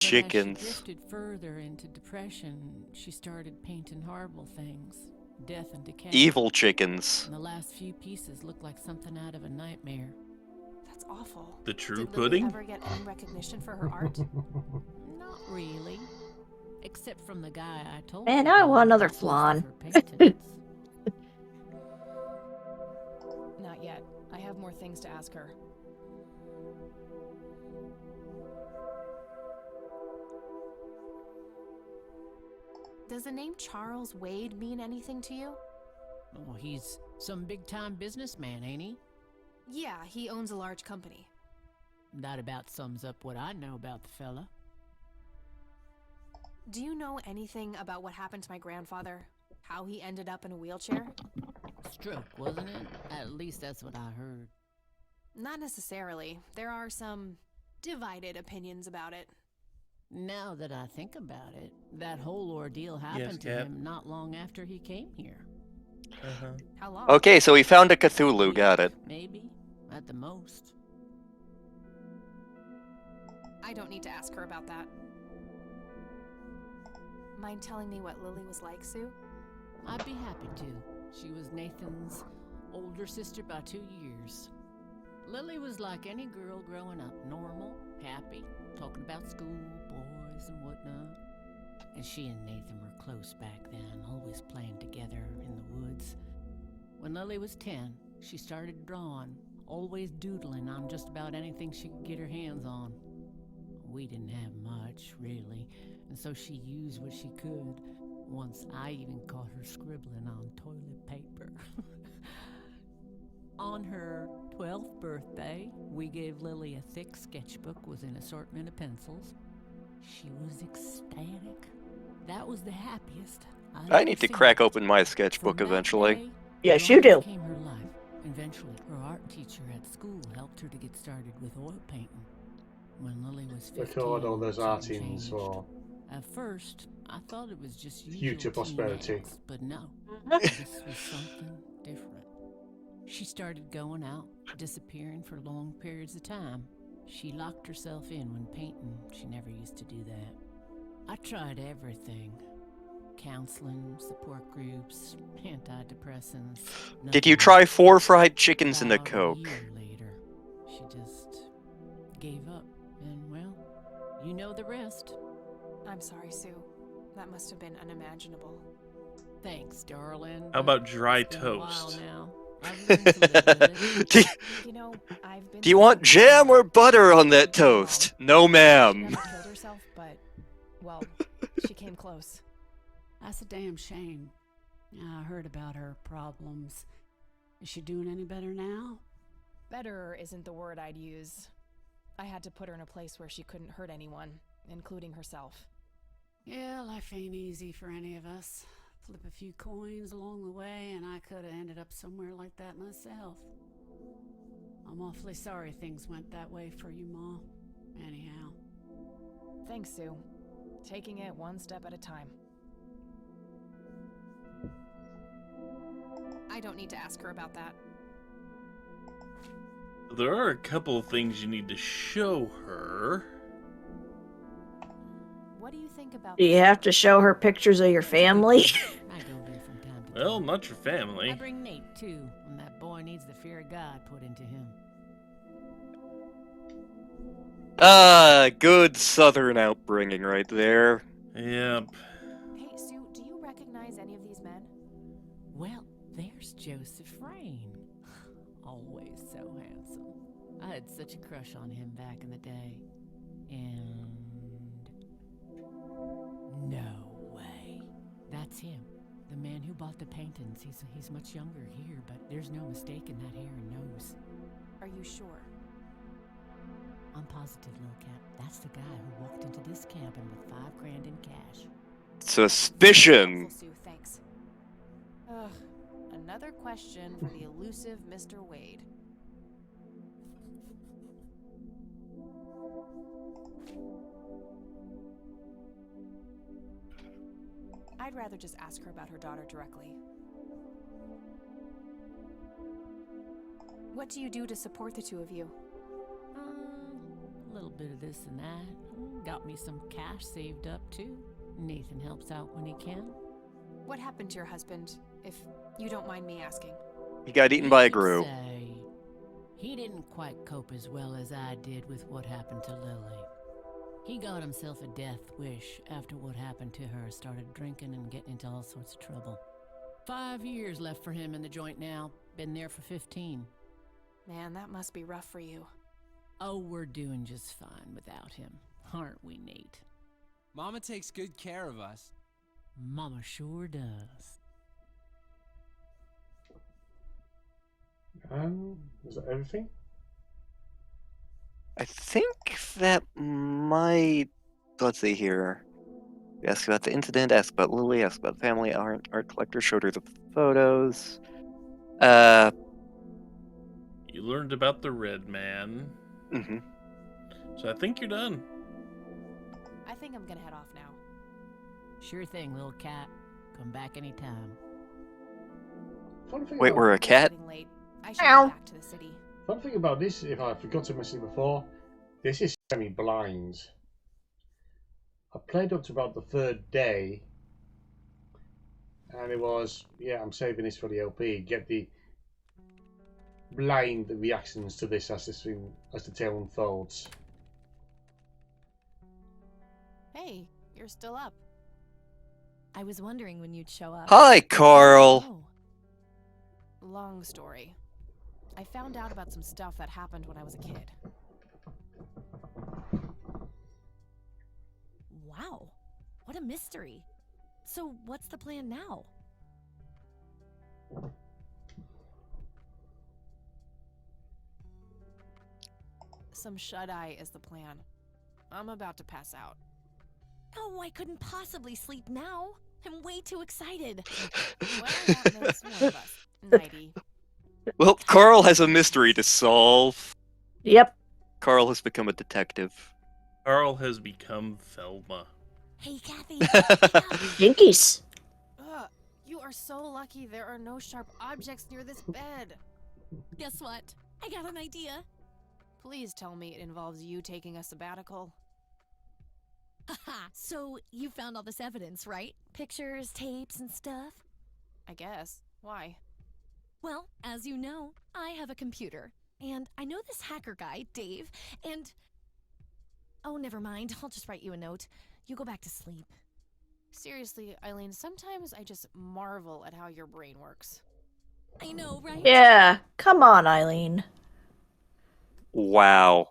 Chickens. As she drifted further into depression, she started painting horrible things. Death and decay. Evil chickens. And the last few pieces looked like something out of a nightmare. That's awful. The true Did pudding? Lily ever get any recognition for her art? Not really. Except from the guy I told Man, you I about want another who flan. posted her paintings. Not yet. I have more things to ask her. Does the name Charles Wade mean anything to you? Oh, he's some big-time businessman, ain't he? Yeah, he owns a large company. That about sums up what I know about the fella. Do you know anything about what happened to my grandfather? How he ended up in a wheelchair? Stroke, wasn't it? At least that's what I heard. Not necessarily. There are some divided opinions about it. Now that I think about it, that whole ordeal happened to him not long after he came here. How long? Okay, so he found a Cthulhu, got it. Maybe, at the most. I don't need to ask her about that. Mind telling me what Lily was like, Sue? I'd be happy to. She was Nathan's older sister by 2 years. Lily was like any girl growing up, normal, happy, talking about school, boys, and whatnot. And she and Nathan were close back then, always playing together in the woods. When Lily was 10, she started drawing, always doodling on just about anything she could get her hands on. We didn't have much, really, and so she used what she could. Once I even caught her scribbling on toilet paper. On her 12th birthday, we gave Lily a thick sketchbook with an assortment of pencils. She was ecstatic. That was the happiest I need to crack open my sketchbook eventually. Yes, you do. Became her life. Eventually, her art teacher at school helped her to get started with oil painting. When Lily was 15, Record all those something art-ins changed. for At first, I thought it was just usual future prosperity. teen angst, but no, this was something different. She started going out, disappearing for long periods of time. She locked herself in when painting. She never used to do that. I tried everything. Counseling, support groups, antidepressants. Did you nothing try worked. 4 fried chickens and a About Coke? year later, she just gave up. And, well, you know the rest. I'm sorry, Sue. That must have been unimaginable. Thanks, darling. How about dry It's been a while toast? now. I've learned to live with it. Do, You know, I've been... do you want jam or butter on that toast? No, She ma'am. never killed herself, but, well, she came close. That's a damn shame. I heard about her problems. Is she doing any better now? Better isn't the word I'd use. I had to put her in a place where she couldn't hurt anyone, including herself. Yeah, life ain't easy for any of us. Flip a few coins along the way, and I could have ended up somewhere like that myself. I'm awfully sorry things went that way for you, Ma. Anyhow. Thanks, Sue. Taking it one step at a time. I don't need to ask her about that. There are a couple of things you need to show her. What do you think about Do you have to show her pictures of your family? I go there from time to Well, time. not your family. I bring Nate, too, when that boy needs the fear of God put into him. Good southern outbringing right there. Yep. Hey, Sue, do you recognize any of these men? Well, there's Joseph Rain. Always so handsome. I had such a crush on him back in the day. And... no way. That's him. The man who bought the paintings. He's much younger here, but there's no mistaking that hair and nose. Are you sure? I'm positive, little cat. That's the guy who walked into this cabin with $5,000 in cash. Suspicion. Helpful, Sue, thanks. Ugh, another question for the elusive Mr. Wade. I'd rather just ask her about her daughter directly. What do you do to support the two of you? A little bit of this and that. Got me some cash saved up, too. Nathan helps out when he can. What happened to your husband, if you don't mind me asking? He got eaten by a You could group. say he didn't quite cope as well as I did with what happened to Lily. He got himself a death wish after what happened to her, started drinking and getting into all sorts of trouble. 5 years left for him in the joint now. Been there for 15. Man, that must be rough for you. Oh, we're doing just fine without him. Aren't we, Nate? Mama takes good care of us. Mama sure does. Is that everything? I think that might... Let's see here. We asked about the incident, asked about Lily, asked about the family, art collector, showed her the photos. You learned about the Red Man. Mm-hmm. So I think you're done. I think I'm gonna head off now. Sure thing, little cat. Come back anytime. Fun thing Wait, about, we're a cat? Getting late. I should Meow. get back to the city. Fun thing about this, if I forgot to mention it before, this is semi-blind. I played up to about the 3rd day, and it was, yeah, I'm saving this for the LP. Get the blind reactions to this as the tale unfolds. Hey, you're still up. I was wondering when you'd show up. Hi, Carl! Oh, Long story. I found out about some stuff that happened when I was a kid. wow. What a mystery. So what's the plan now? Some shut-eye is the plan. I'm about to pass out. Oh, I couldn't possibly sleep now. I'm way too excited. Well, that makes one of us. Nighty. Well, Carl has a mystery to solve. Yep. Carl has become a detective. Carl has become Velma. Hey, Kathy. Wake up. Jinkies. Ugh, you are so lucky there are no sharp objects near this bed. Guess what? I got an idea. Please tell me it involves you taking a sabbatical. Haha. So you found all this evidence, right? Pictures, tapes, and stuff? I guess. Why? Well, as you know, I have a computer. And I know this hacker guy, Dave, and... Oh, never mind. I'll just write you a note. You go back to sleep. Seriously, Eileen, sometimes I just marvel at how your brain works. I know, right? Yeah. Come on, Eileen. Wow.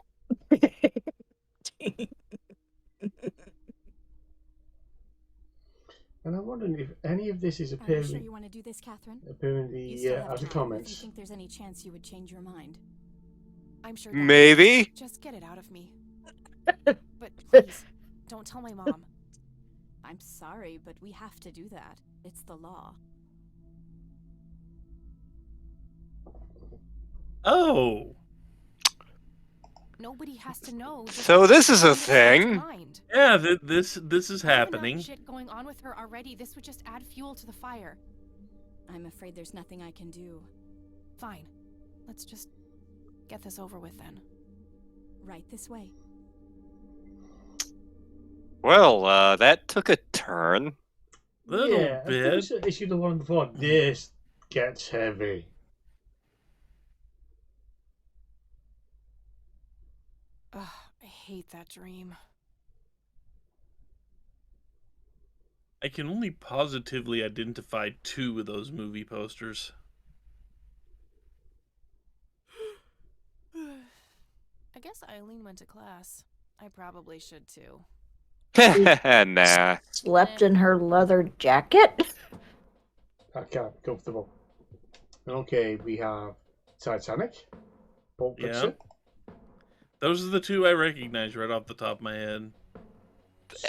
And I'm wondering if any of this is Are you appearing, sure you want to do this, Catherine? appearing You the still have as a time if you comments. think there's any chance you would change your mind. I'm sure that Maybe? just get it out of me. But please, don't tell my mom. I'm sorry, but we have to do that. It's the law. Oh, Nobody has to know. Just So this is a calm the stage thing. mind. yeah, this is I have enough happening. shit going on with her already. This would just add fuel to the fire. I'm afraid there's nothing I can do. Fine. Let's just get this over with then. Right this way. Well, that took a turn. Little yeah, bit. Issue the one before this gets heavy. Ugh, I hate that dream. I can only positively identify 2 of those movie posters. I guess Eileen went to class. I probably should too. Nah. Slept in her leather jacket? I can't be comfortable. Okay, we have Titanic, Pulp Yeah. Fiction, Those are the 2 I recognize right off the top of my head.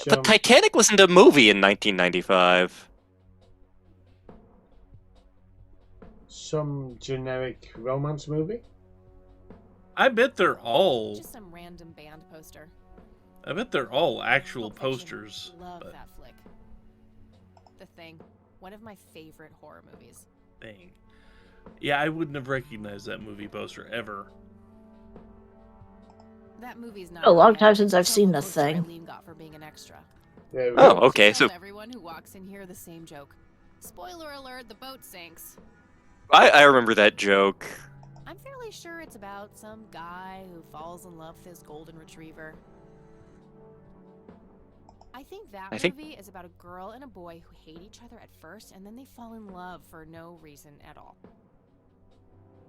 But Titanic wasn't a movie in 1995. some generic romance movie. I bet they're all. Just some random band poster. I bet they're all actual Pulp Fiction. posters. Love But that flick. The Thing. One of my favorite horror movies. dang. Yeah, I wouldn't have recognized that movie poster ever. That movie's not A long bad. time since I've Tell seen the the poster thing. Eileen got for being an extra. There we Oh, go. okay, She so tells everyone who walks in here the same joke. Spoiler alert, the boat sinks. I remember that joke. I'm fairly sure it's about some guy who falls in love with his golden retriever. I think that movie is about a girl and a boy who hate each other at first, and then they fall in love for no reason at all.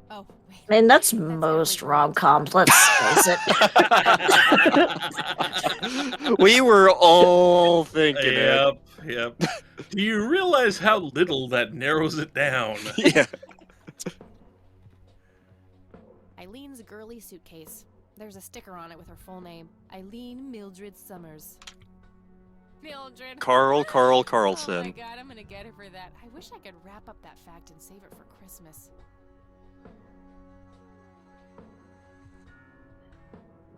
Oh, wait. I mean, that's most every rom-coms, let's face it. We were all thinking it. Yep. Do you realize how little that narrows it down? Yeah. Eileen's girly suitcase. There's a sticker on it with her full name. Eileen Mildred Summers. Mildred. Carl Oh my Carlson. god, I'm gonna get her for that. I wish I could wrap up that fact and save it for Christmas.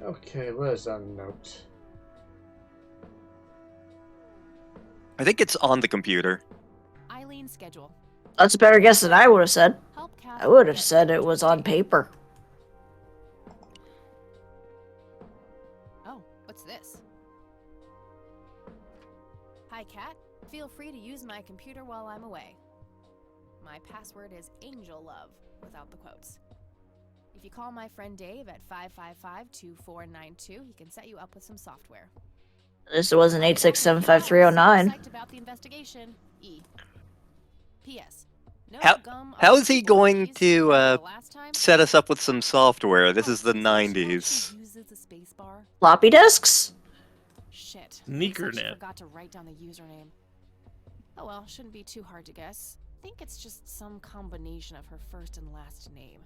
Okay, where's that note? I think it's on the computer. Eileen's schedule. That's a better guess than I would have said. Help Kathy I would have get said it to was on date. paper. Oh, what's this? Hi, Kat. Feel free to use my computer while I'm away. My password is AngelLove, without the quotes. If you call my friend Dave at 555-2492, he can set you up with some software. This wasn't 8675309. Psyched about the investigation. E. P.S. No How- gum how on is he keyboard, going please. to, Remember the last time? Set us up with some software. This is the Since she 90s. uses the space bar. Floppy disks? Shit. Sneaker Looks like she net. forgot to write down the username. Oh well, shouldn't be too hard to guess. I think it's just some combination of her first and last name.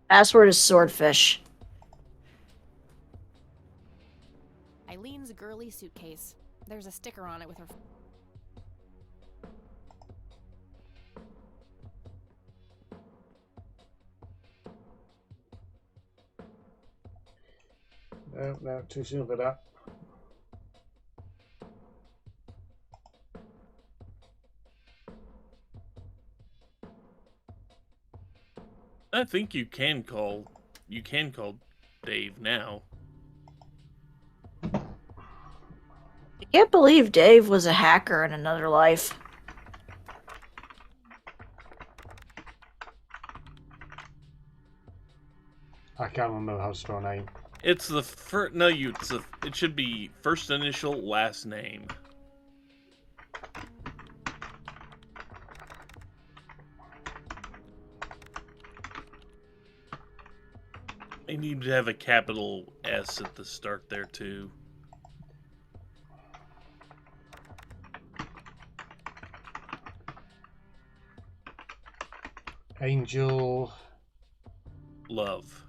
Password is swordfish. Eileen's girly suitcase. There's a sticker on it with her. No, too soon for that. I think you can call Dave now. I can't believe Dave was a hacker in another life. I can't remember how to spell name. It's the first. No, it should be first initial, last name. They need to have a capital S at the start there too. Angel. Love.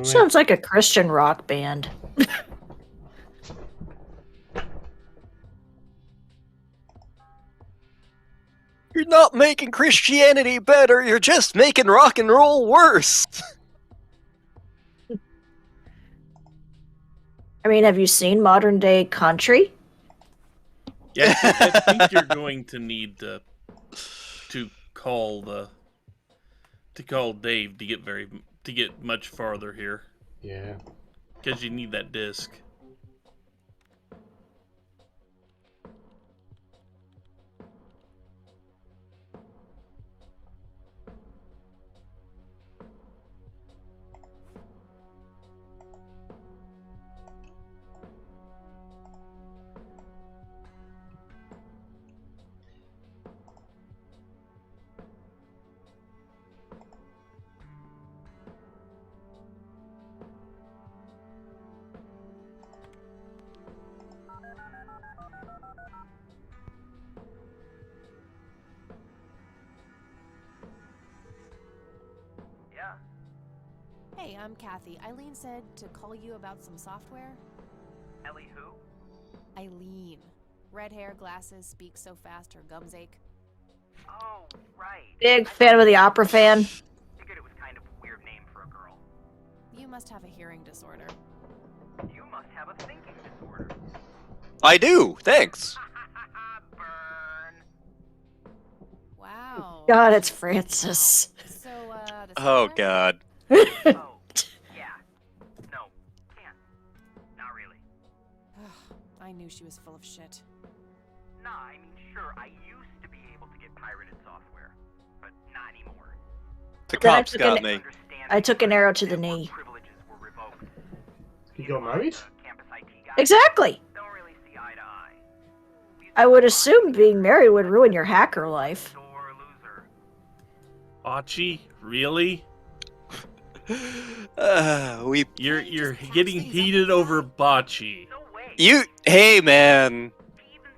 Sounds like a Christian rock band. You're not making Christianity better, you're just making rock and roll worse. I mean, have you seen modern day country? Yeah, I think you're going to need to call Dave to get much farther here. Yeah. Because you need that disc. Hey, I'm Kathy. Eileen said to call you about some software. Ellie who? Eileen. Red hair, glasses, speaks so fast her gums ache. Oh, right. Big fan of the opera fan. Figured it was kind of a weird name for a girl. You must have a hearing disorder. You must have a thinking disorder. I do, thanks. Burn. God, it's Francis. So, the Oh software? god. Oh, yeah. No, can't. Not really. I knew she was full of shit. Nah, I mean, sure, I used to be able to get pirated software, but not anymore. The Then I cops took got an- me. I took an arrow to the knee. Privileges were revoked. You got married? The campus IT guy Exactly. don't really see eye to eye. I would assume being married would ruin your hacker life. Sore loser. Bocce? Really? We You're getting heated over bocce. No way. you hey man.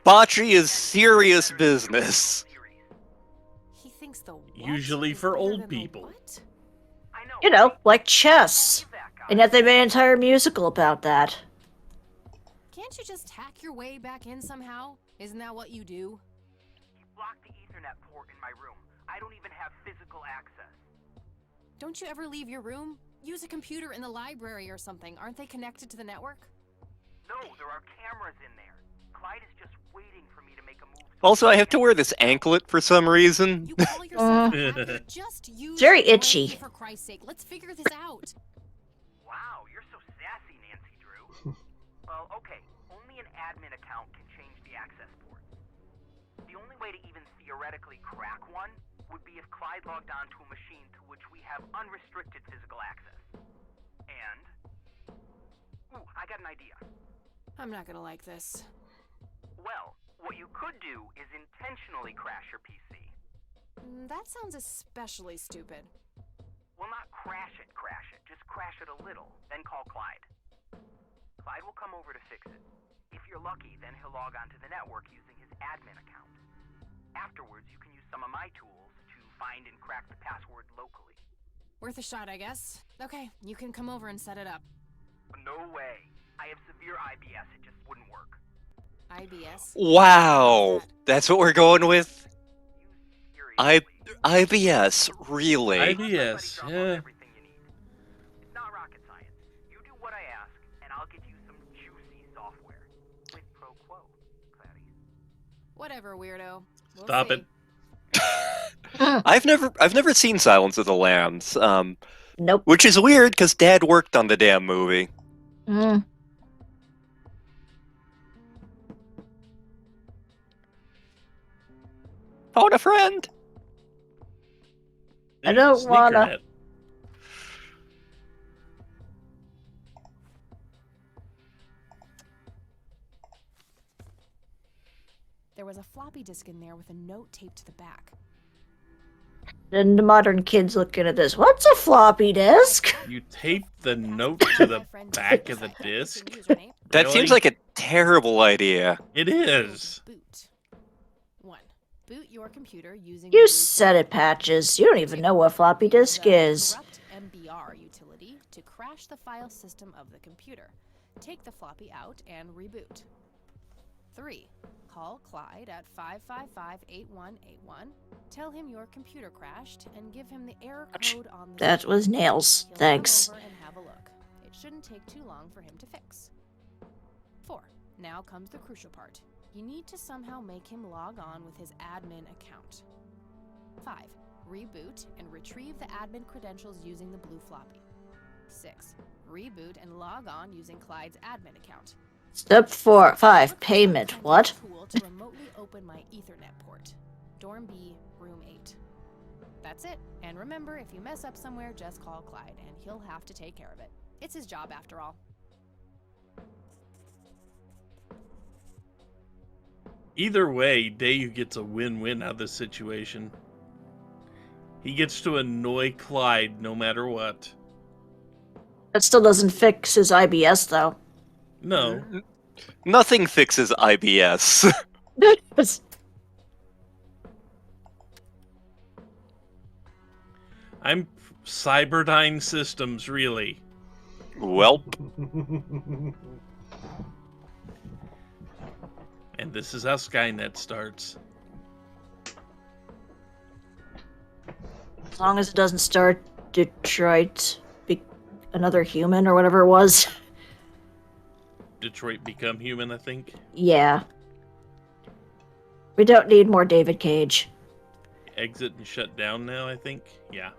Bocce is serious business. He thinks the what Usually is for better old than the people. what? I know. You know, like chess. That guy. And yet they made an entire musical about that. Can't you just hack your way back in somehow? Isn't that what you do? He blocked the Ethernet port in my room. I don't even have physical access. Don't you ever leave your room? Use a computer in the library or something. Aren't they connected to the network? No, there are cameras in there. Clyde is just waiting for me to make a move. Also, I have to wear this anklet for some reason. You call yourself a hacker? Just use Very your itchy. brain, for Christ's sake. Let's figure this out. Wow, you're so sassy, Nancy Drew. Well, okay. Only an admin account can change the access ports. The only way to even theoretically crack one would be if Clyde logged onto a machine to which we have unrestricted physical access. And... Ooh, I got an idea. I'm not gonna like this. Well, what you could do is intentionally crash your PC. That sounds especially stupid. Well, not crash it. Just crash it a little, then call Clyde. Clyde will come over to fix it. If you're lucky, then he'll log onto the network using his admin account. Afterwards, you can use some of my tools to find and crack the password locally. Worth a shot, I guess. Okay, you can come over and set it up. No way. I have severe IBS. It just wouldn't work. IBS? Wow. That's what we're going with? Seriously. IBS, really? IBS, Drop off yeah. everything you need. It's not rocket science. You do what I ask, and I'll get you some juicy software. Quid pro quo, Clarice. Whatever, weirdo. We'll Stop see. it. I've never seen Silence of the Lambs. Nope. Which is weird because Dad worked on the damn movie. Mm. Phone a friend. I don't Sneaker wanna. net. There was a floppy disk in there with a note taped to the back. And the modern kids looking at this. What's a floppy disk? You tape the note to the back of the disc? That seems Really? like a terrible idea. It is. Boot. 1. Boot your computer using You the said it, Patches. You don't even know what floppy disk is. corrupt MBR utility to crash the file system of the computer. Take the floppy out and reboot. 3. Call Clyde at 555-8181. Tell him your computer crashed and give him the error code on the That was nails. He'll Thanks. come over and have a look. It shouldn't take too long for him to fix. 4. Now comes the crucial part. You need to somehow make him log on with his admin account. 5. Reboot and retrieve the admin credentials using the blue floppy. 6. Reboot and log on using Clyde's admin account. Step 5. Payment. What? Tool to remotely open my Ethernet port. Dorm B, room 8. That's it. And remember, if you mess up somewhere, just call Clyde, and he'll have to take care of it. It's his job after all. Either way, Dave gets a win-win out of this situation. He gets to annoy Clyde no matter what. That still doesn't fix his IBS, though. No. Nothing fixes IBS. I'm Cyberdyne Systems, really. Welp. And this is how Skynet starts. As long as it doesn't start Detroit, another human or whatever it was. Detroit Become Human, I think. Yeah. We don't need more David Cage. exit and shut down now, I think. Yeah.